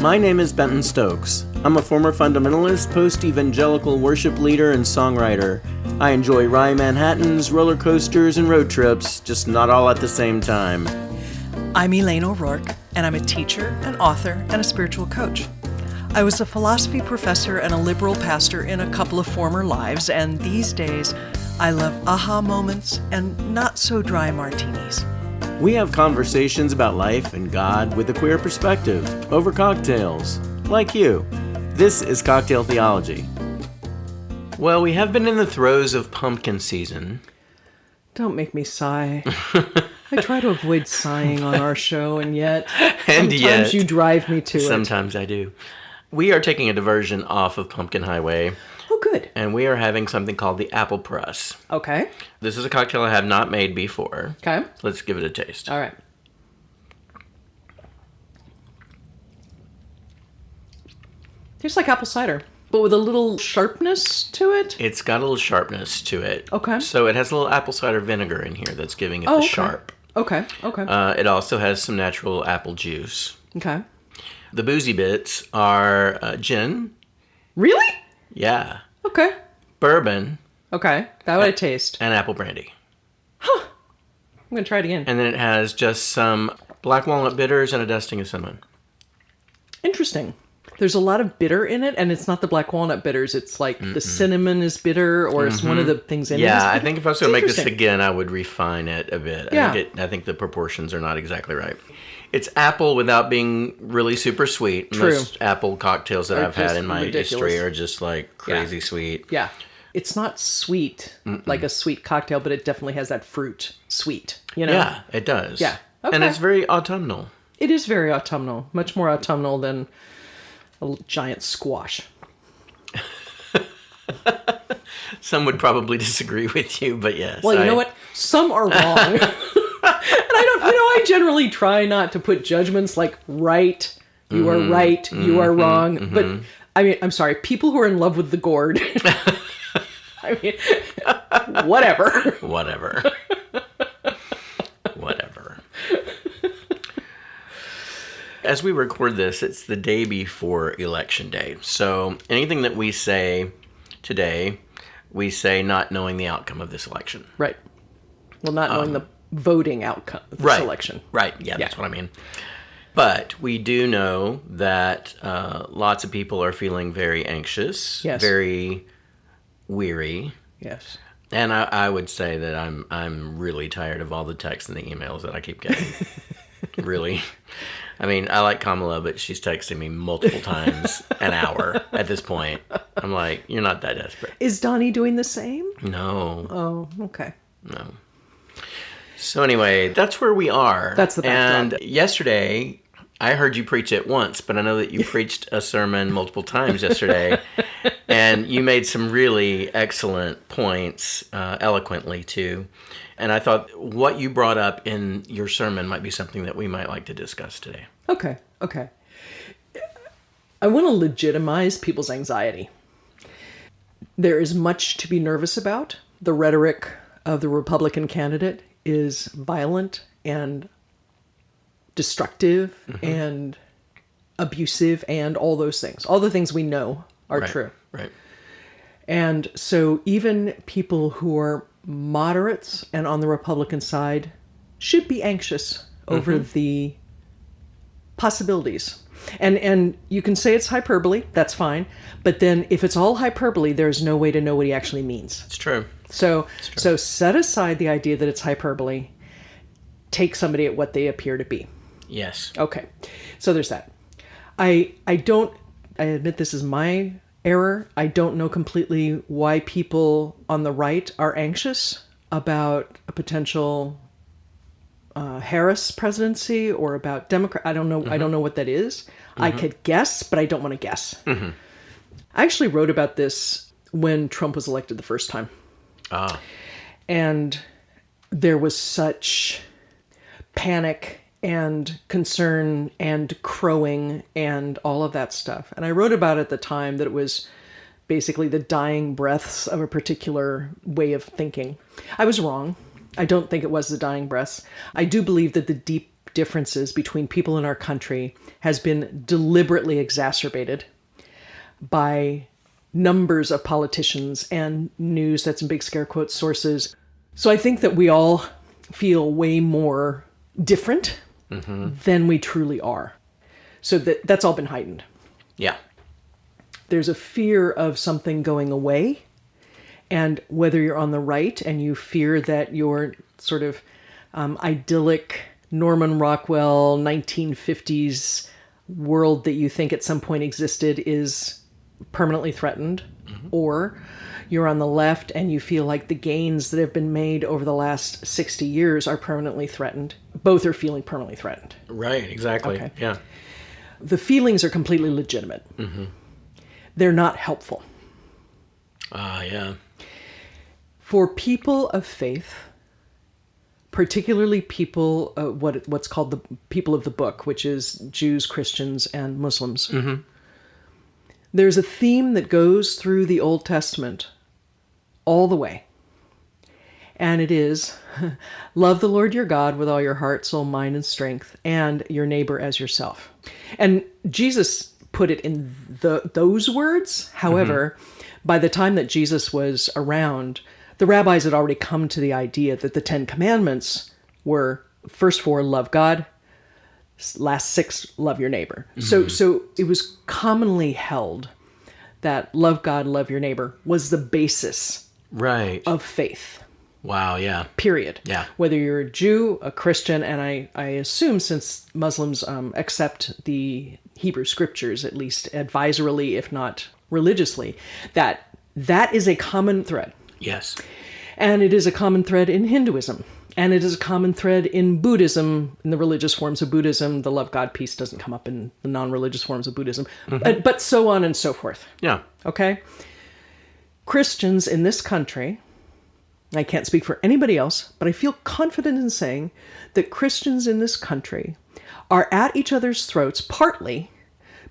My name is Benton Stokes. I'm a former fundamentalist, post-evangelical worship leader, and songwriter. I enjoy wry Manhattans, roller coasters, and road trips, just not all at the same time. I'm Elane O'Rourke, and I'm a teacher, an author, and a spiritual coach. I was a philosophy professor and a liberal pastor in a couple of former lives, and these days, I love aha moments and not-so-dry martinis. We have conversations about life and God with a queer perspective, over cocktails, like you. This is Cocktail Theology. Well, we have been in the throes of pumpkin season. Don't make me sigh. I try to avoid sighing on our show, and yet sometimes you drive me to it. Sometimes I do. We are taking a diversion off of Pumpkin Highway. Oh, good. And we are having something called the Apple Press. Okay. This is a cocktail I have not made before. Okay. Let's give it a taste. All right. Tastes like apple cider, but with a little sharpness to it. It's got a little sharpness to it. Okay. So it has a little apple cider vinegar in here that's giving it the sharp. Okay. It also has some natural apple juice. Okay. The boozy bits are gin. Really? Yeah. Okay. Bourbon. Okay. That would I taste. And apple brandy. Huh. I'm going to try it again. And then it has just some black walnut bitters and a dusting of cinnamon. Interesting. There's a lot of bitter in it, and it's not the black walnut bitters. It's like the cinnamon is bitter, or it's one of the things in it. Yeah, I think if I was going to make this again, I would refine it a bit. Yeah. I think the proportions are not exactly right. It's apple without being really super sweet. True. Most apple cocktails that I've had in my history are just like crazy sweet. Yeah. It's not sweet like a sweet cocktail, but it definitely has that fruit sweet, you know? Yeah, it does. Yeah. Okay. And it's very autumnal. It is very autumnal. Much more autumnal than a giant squash. Some would probably disagree with you, but yes. Well, you know what? Some are wrong. I generally try not to put judgments like right, you are right, you are wrong. But, I mean, I'm sorry, people who are in love with the gourd, I mean, whatever. Whatever. As we record this, it's the day before Election Day. So anything that we say today, we say not knowing the outcome of this election. Right. Well, not knowing the voting outcome of this election. Right. Yeah, that's what I mean. But we do know that lots of people are feeling very anxious, very weary. Yes. And I would say that I'm really tired of all the texts and the emails that I keep getting. Really. I mean, I like Kamala, but she's texting me multiple times an hour at this point. I'm like, you're not that desperate. Is Donnie doing the same? No. Oh, okay. No. So anyway, that's where we are. That's the backdrop. And yesterday, I heard you preach it once, but I know that you preached a sermon multiple times yesterday. And you made some really excellent points, eloquently too. And I thought what you brought up in your sermon might be something that we might like to discuss today. Okay. I want to legitimize people's anxiety. There is much to be nervous about. The rhetoric of the Republican candidate is violent and destructive and abusive and all those things. All the things we know are true. Right. And so even people who are moderates and on the Republican side should be anxious over the possibilities. And you can say it's hyperbole, that's fine. But then if it's all hyperbole, there's no way to know what he actually means. It's true. So set aside the idea that it's hyperbole. Take somebody at what they appear to be. Yes. Okay. So there's that. I admit this is my error. I don't know completely why people on the right are anxious about a potential Harris presidency or about Democrat. I don't know. I don't know what that is. I could guess, but I don't want to guess. I actually wrote about this when Trump was elected the first time. And there was such panic and concern and crowing and all of that stuff. And I wrote about it at the time that it was basically the dying breaths of a particular way of thinking. I was wrong. I don't think it was the dying breaths. I do believe that the deep differences between people in our country has been deliberately exacerbated by numbers of politicians and news, that's in big scare quotes, sources. So I think that we all feel way more different than we truly are. So that's all been heightened. Yeah. There's a fear of something going away. And whether you're on the right and you fear that your sort of idyllic Norman Rockwell 1950s world that you think at some point existed is permanently threatened, or you're on the left and you feel like the gains that have been made over the last 60 years are permanently threatened. Both are feeling permanently threatened. Right, exactly. Okay. Yeah. The feelings are completely legitimate. They're not helpful. Yeah. For people of faith, particularly people, what's called the people of the book, which is Jews, Christians, and Muslims, there's a theme that goes through the Old Testament all the way. And it is, love the Lord your God with all your heart, soul, mind, and strength, and your neighbor as yourself. And Jesus put it in those words. However, by the time that Jesus was around, the rabbis had already come to the idea that the 10 Commandments were first 4, love God, last 6, love your neighbor. So it was commonly held that love God, love your neighbor was the basis of faith. Wow, yeah. Period. Yeah. Whether you're a Jew, a Christian, and I assume since Muslims accept the Hebrew scriptures, at least advisorily, if not religiously, that is a common thread. Yes. And it is a common thread in Hinduism. And it is a common thread in Buddhism, in the religious forms of Buddhism. The love God piece doesn't come up in the non-religious forms of Buddhism. But so on and so forth. Yeah. Okay? Christians in this country, I can't speak for anybody else, but I feel confident in saying that Christians in this country are at each other's throats partly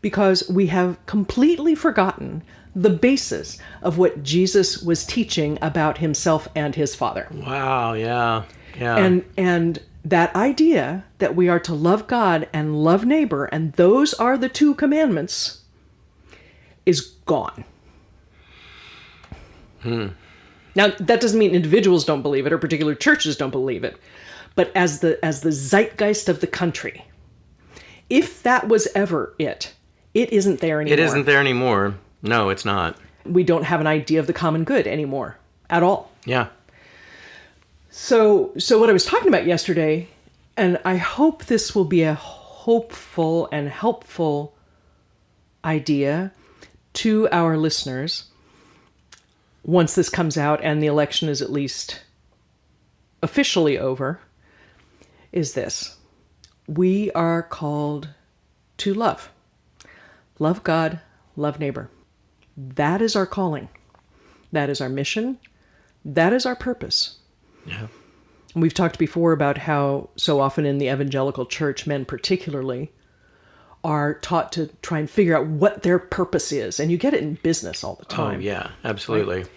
because we have completely forgotten the basis of what Jesus was teaching about himself and his Father. Wow, yeah. Yeah. And that idea that we are to love God and love neighbor, and those are the 2 commandments, is gone. Now, that doesn't mean individuals don't believe it or particular churches don't believe it, but as the zeitgeist of the country, if that was ever it isn't there anymore. It isn't there anymore. No, it's not. We don't have an idea of the common good anymore at all. Yeah. So what I was talking about yesterday, and I hope this will be a hopeful and helpful idea to our listeners once this comes out and the election is at least officially over, is this. We are called to love. Love God, love neighbor. That is our calling. That is our mission. That is our purpose. Yeah. And we've talked before about how so often in the evangelical church, men particularly, are taught to try and figure out what their purpose is. And you get it in business all the time. Oh, yeah, absolutely. Right?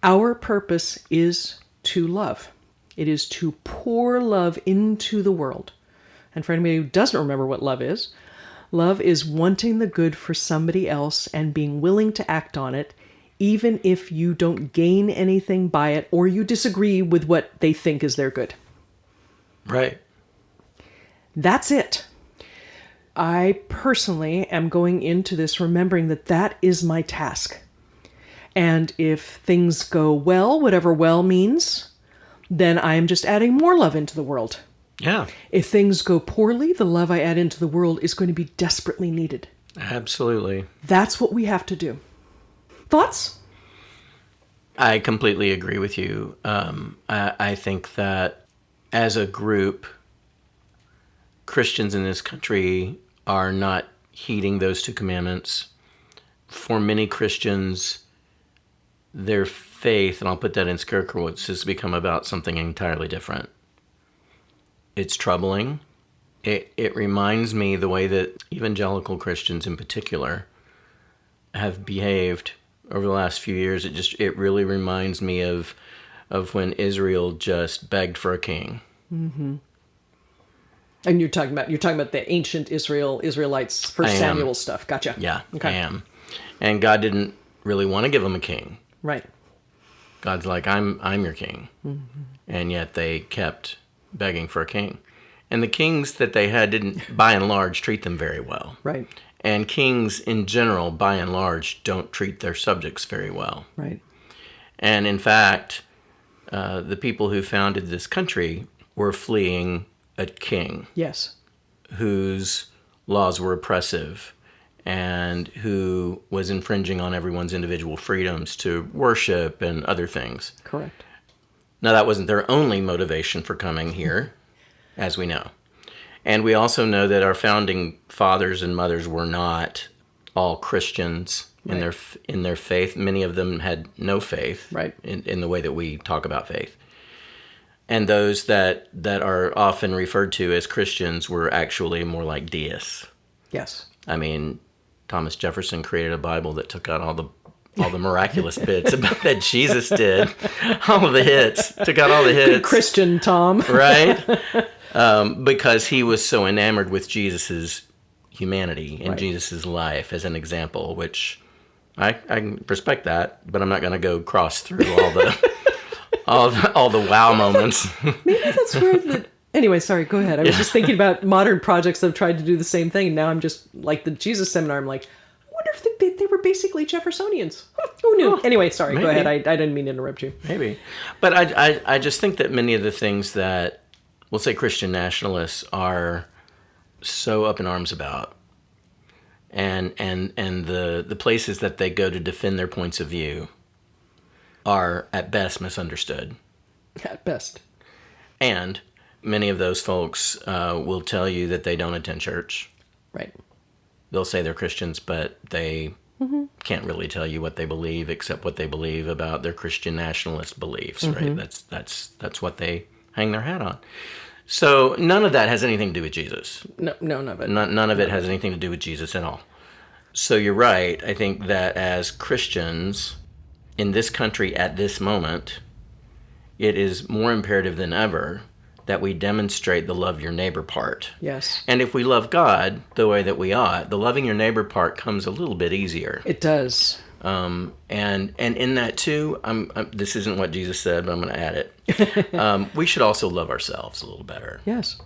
Our purpose is to love. It is to pour love into the world. And for anybody who doesn't remember what love is wanting the good for somebody else and being willing to act on it, even if you don't gain anything by it or you disagree with what they think is their good. Right. That's it. I personally am going into this remembering that that is my task. And if things go well, whatever well means, then I am just adding more love into the world. Yeah. If things go poorly, the love I add into the world is going to be desperately needed. Absolutely. That's what we have to do. Thoughts? I completely agree with you. I think that as a group, Christians in this country are not heeding those 2 commandments. For many Christians, their faith, and I'll put that in scare quotes, has become about something entirely different. It's troubling. It reminds me the way that evangelical Christians in particular have behaved over the last few years. It really reminds me of when Israel just begged for a king. And you're talking about the ancient Israelites, First Samuel stuff. Gotcha. Yeah, Okay. I am. And God didn't really want to give them a king. Right. God's like, I'm your king. Mm-hmm. And yet they kept begging for a king. And the kings that they had didn't, by and large, treat them very well. Right. And kings in general, by and large, don't treat their subjects very well. Right. And in fact, the people who founded this country were fleeing a king. Yes. Whose laws were oppressive and who was infringing on everyone's individual freedoms to worship and other things. Correct. Now, that wasn't their only motivation for coming here, as we know. And we also know that our founding fathers and mothers were not all Christians in their faith. Many of them had no faith in the way that we talk about faith. And those that are often referred to as Christians were actually more like deists. Yes. I mean, Thomas Jefferson created a Bible that took out all the miraculous bits about that Jesus did. All of the hits. Took out all the hits. Good Christian, Tom. Right? Because he was so enamored with Jesus's humanity and Jesus's life as an example, which I respect that, but I'm not going to go cross through all the wow moments. Maybe that's where Anyway, sorry, go ahead. I was just thinking about modern projects that have tried to do the same thing. Now I'm just, like the Jesus seminar, I'm like, I wonder if they were basically Jeffersonians. Who knew? Anyway, sorry, maybe. Go ahead. I didn't mean to interrupt you. Maybe. But I just think that many of the things that, we'll say Christian nationalists are so up in arms about, and the places that they go to defend their points of view are at best misunderstood. At best. And many of those folks will tell you that they don't attend church. Right. They'll say they're Christians, but they can't really tell you what they believe except what they believe about their Christian nationalist beliefs, right? That's what they hang their hat on. So none of that has anything to do with Jesus. No, none of it. None of it has anything to do with Jesus at all. So you're right. I think that as Christians in this country at this moment, it is more imperative than ever that we demonstrate the love your neighbor part. Yes. And if we love God the way that we ought, the loving your neighbor part comes a little bit easier. It does. And in that too, this isn't what Jesus said, but I'm going to add it. We should also love ourselves a little better. Yes.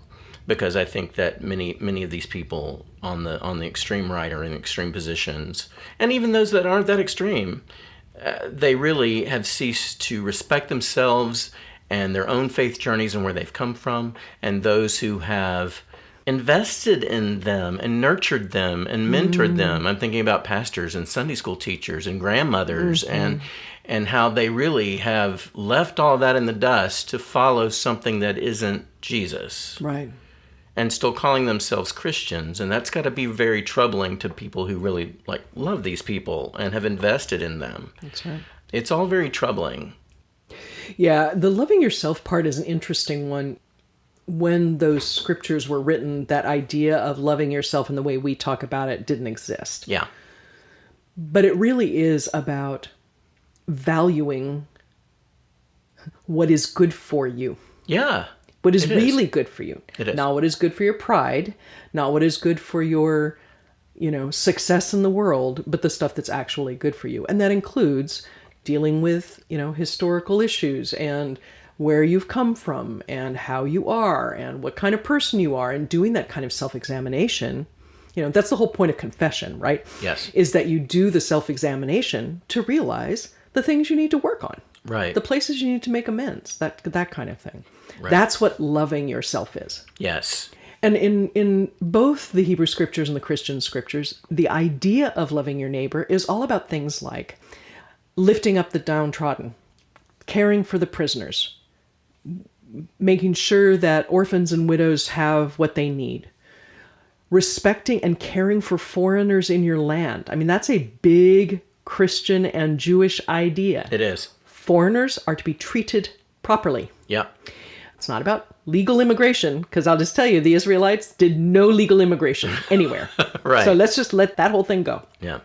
Because I think that many of these people on the extreme right are in extreme positions, and even those that aren't that extreme, they really have ceased to respect themselves and their own faith journeys and where they've come from, and those who have invested in them and nurtured them and mentored them. I'm thinking about pastors and Sunday school teachers and grandmothers and how they really have left all that in the dust to follow something that isn't Jesus. Right. And still calling themselves Christians. And that's got to be very troubling to people who really love these people and have invested in them. That's right. It's all very troubling. Yeah, the loving yourself part is an interesting one. When those scriptures were written, that idea of loving yourself in the way we talk about it didn't exist. Yeah. But it really is about valuing what is good for you. Yeah. What is really good for you. It is. Not what is good for your pride, not what is good for your, success in the world, but the stuff that's actually good for you. And that includes dealing with, historical issues and where you've come from and how you are and what kind of person you are, and doing that kind of self-examination. That's the whole point of confession, right? Yes. Is that you do the self-examination to realize the things you need to work on. Right. The places you need to make amends, that kind of thing. Right. That's what loving yourself is. Yes. And in both the Hebrew scriptures and the Christian scriptures, the idea of loving your neighbor is all about things like lifting up the downtrodden, caring for the prisoners, making sure that orphans and widows have what they need, respecting and caring for foreigners in your land. I mean, that's a big Christian and Jewish idea. It is. Foreigners are to be treated properly. Yeah. It's not about legal immigration, because I'll just tell you, the Israelites did no legal immigration anywhere. Right. So let's just let that whole thing go. Yeah.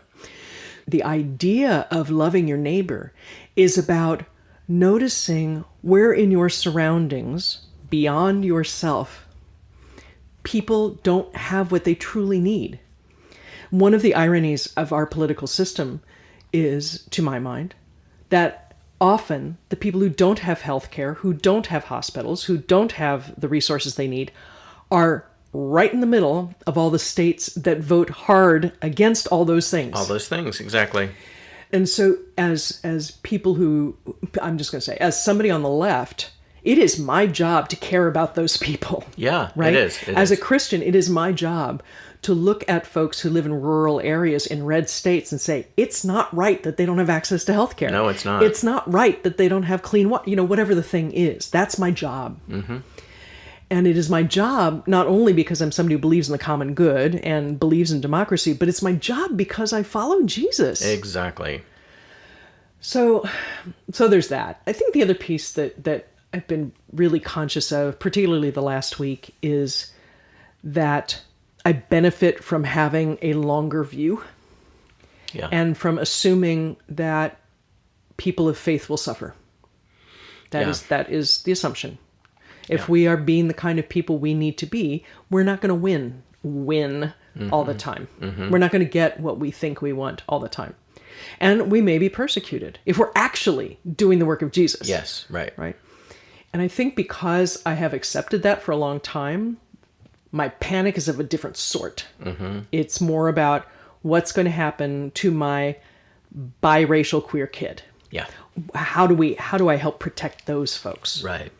The idea of loving your neighbor is about noticing where in your surroundings, beyond yourself, people don't have what they truly need. One of the ironies of our political system is, to my mind, that often the people who don't have health care, who don't have hospitals, who don't have the resources they need, are right in the middle of all the states that vote hard against all those things. All those things, exactly. And so as people who, I'm just going to say, as somebody on the left, it is my job to care about those people. Yeah, right? It is. As a Christian, it is my job to look at folks who live in rural areas in red states and say, it's not right that they don't have access to health care. No, it's not. It's not right that they don't have clean water, whatever the thing is. That's my job. Mm-hmm. And it is my job, not only because I'm somebody who believes in the common good and believes in democracy, but it's my job because I follow Jesus. Exactly. So there's that. I think the other piece that I've been really conscious of, particularly the last week, is that I benefit from having a longer view, and from assuming that people of faith will suffer. That is the assumption. If we are being the kind of people we need to be, we're not going to win all the time. Mm-hmm. We're not going to get what we think we want all the time. And we may be persecuted if we're actually doing the work of Jesus. Yes, right. Right. And I think because I have accepted that for a long time, my panic is of a different sort. Mm-hmm. It's more about what's going to happen to my biracial queer kid. Yeah. How do I help protect those folks? Right.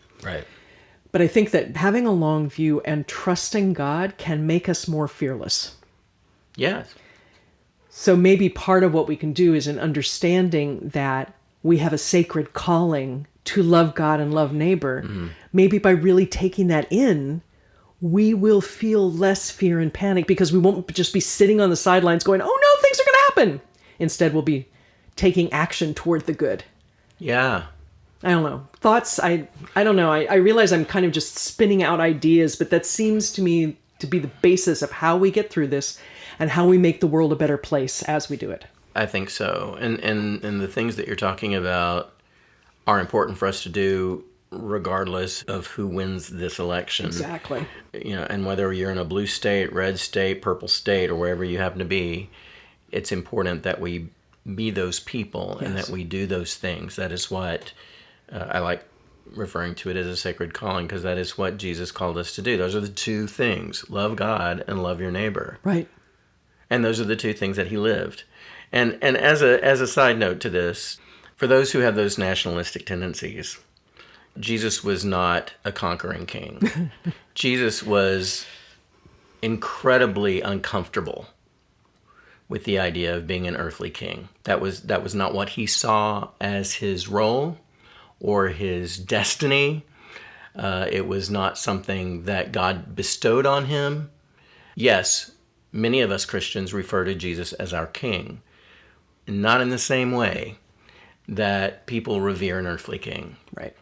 But I think that having a long view and trusting God can make us more fearless. Yes. So maybe part of what we can do is an understanding that we have a sacred calling to love God and love neighbor. Mm-hmm. Maybe by really taking that in, we will feel less fear and panic because we won't just be sitting on the sidelines going, oh no, things are going to happen. Instead, we'll be taking action toward the good. Yeah. I don't know. Thoughts? I don't know. I realize I'm kind of just spinning out ideas, but that seems to me to be the basis of how we get through this and how we make the world a better place as we do it. I think so. And the things that you're talking about are important for us to do regardless of who wins this election. Exactly. And whether you're in a blue state, red state, purple state, or wherever you happen to be, it's important that we be those people and that we do those things. That is what I like referring to it as a sacred calling, because that is what Jesus called us to do. Those are the two things: love God and love your neighbor. Right. And those are the two things that he lived. And as a side note to this, for those who have those nationalistic tendencies, Jesus was not a conquering king. Jesus was incredibly uncomfortable with the idea of being an earthly king. That was not what he saw as his role or his destiny. It was not something that God bestowed on him. Yes, many of us Christians refer to Jesus as our king, not in the same way that people revere an earthly king. Right.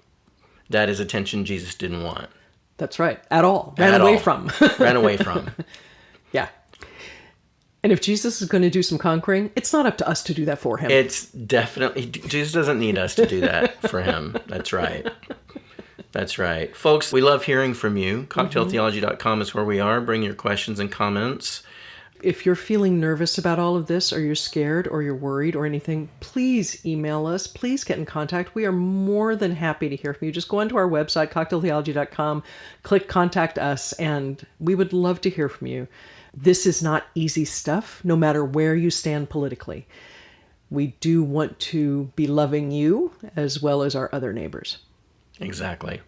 That is attention Jesus didn't want. That's right. At all. Ran away from. Ran away from. Yeah. And if Jesus is going to do some conquering, it's not up to us to do that for him. It's definitely, Jesus doesn't need us to do that for him. That's right. That's right. Folks, we love hearing from you. CocktailTheology.com is where we are. Bring your questions and comments. If you're feeling nervous about all of this, or you're scared, or you're worried, or anything, please email us. Please get in contact. We are more than happy to hear from you. Just go onto our website, cocktailtheology.com, click Contact Us, and we would love to hear from you. This is not easy stuff, no matter where you stand politically. We do want to be loving you as well as our other neighbors. Exactly.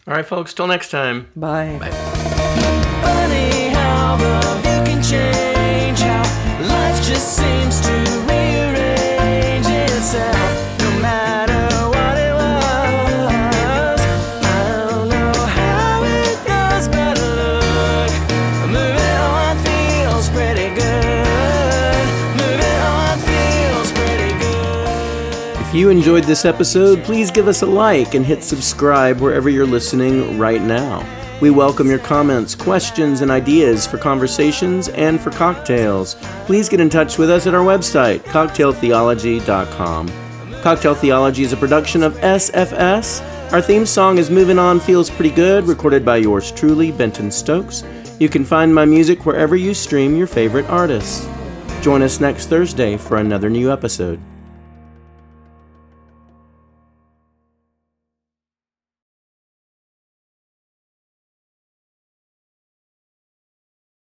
All right, folks, till next time. Bye. Bye. Funny how the view can change, how life just seems to rearrange itself, no matter what it was. I don't know how it goes, but look, moving on feels pretty good. Moving on feels pretty good. If you enjoyed this episode, please give us a like and hit subscribe wherever you're listening right now. We welcome your comments, questions, and ideas for conversations and for cocktails. Please get in touch with us at our website, cocktailtheology.com. Cocktail Theology is a production of SFS. Our theme song is Moving On Feels Pretty Good, recorded by yours truly, Benton Stokes. You can find my music wherever you stream your favorite artists. Join us next Thursday for another new episode.